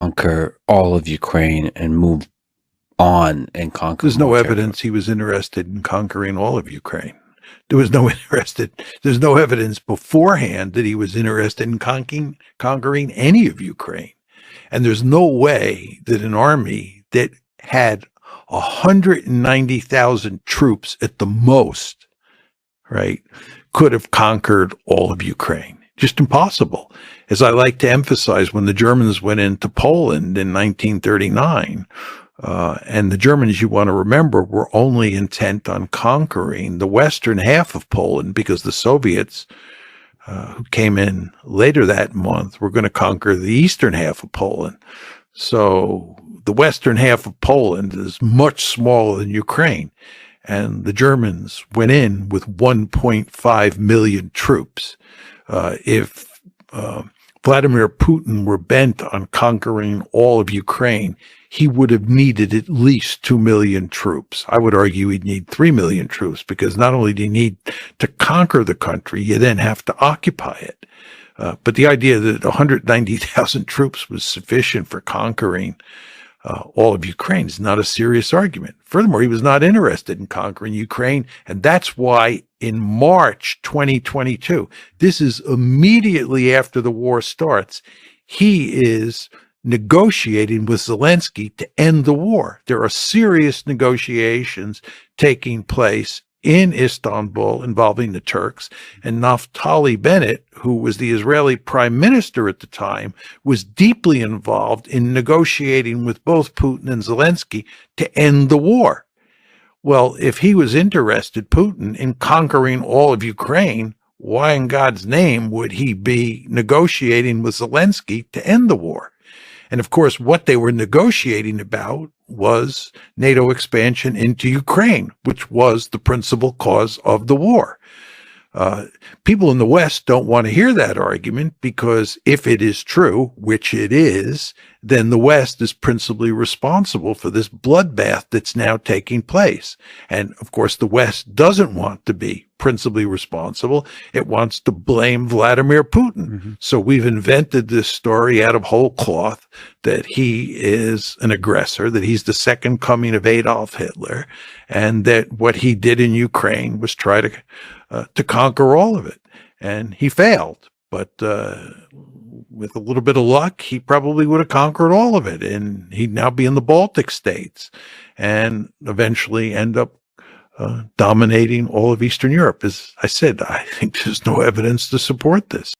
conquer all of Ukraine and move on and conquer. There's no more evidence he was interested in conquering all of Ukraine. There's no evidence beforehand that he was interested in conquering any of Ukraine. And there's no way that an army that had 190,000 troops at the most, right, could have conquered all of Ukraine. Just impossible. As I like to emphasize, when the Germans went into Poland in 1939, and the Germans, you want to remember, were only intent on conquering the western half of Poland, because the Soviets, who came in later that month, were going to conquer the eastern half of Poland. So the western half of Poland is much smaller than Ukraine. And the Germans went in with 1.5 million troops. If Vladimir Putin were bent on conquering all of Ukraine, he would have needed at least 2 million troops. I would argue he'd need 3 million troops, because not only do you need to conquer the country, you then have to occupy it. But the idea that 190,000 troops was sufficient for conquering all of Ukraine is not a serious argument. Furthermore, he was not interested in conquering Ukraine, and that's why in March 2022, this is immediately after the war starts, he is negotiating with Zelensky to end the war. There are serious negotiations taking place in Istanbul involving the Turks, and Naftali Bennett, who was the Israeli prime minister at the time, was deeply involved in negotiating with both Putin and Zelensky to end the war. Well, if he was interested, Putin, in conquering all of Ukraine, why in God's name would he be negotiating with Zelensky to end the war? And of course, what they were negotiating about was NATO expansion into Ukraine, which was the principal cause of the war. People in the West don't want to hear that argument, because if it is true, which it is, then the West is principally responsible for this bloodbath that's now taking place. And of course, the West doesn't want to be principally responsible. It wants to blame Vladimir Putin. Mm-hmm. So we've invented this story out of whole cloth that he is an aggressor, that he's the second coming of Adolf Hitler, and that what he did in Ukraine was try to conquer all of it. And he failed. But with a little bit of luck, he probably would have conquered all of it, and he'd now be in the Baltic states and eventually end up dominating all of Eastern Europe. As I said, I think there's no evidence to support this.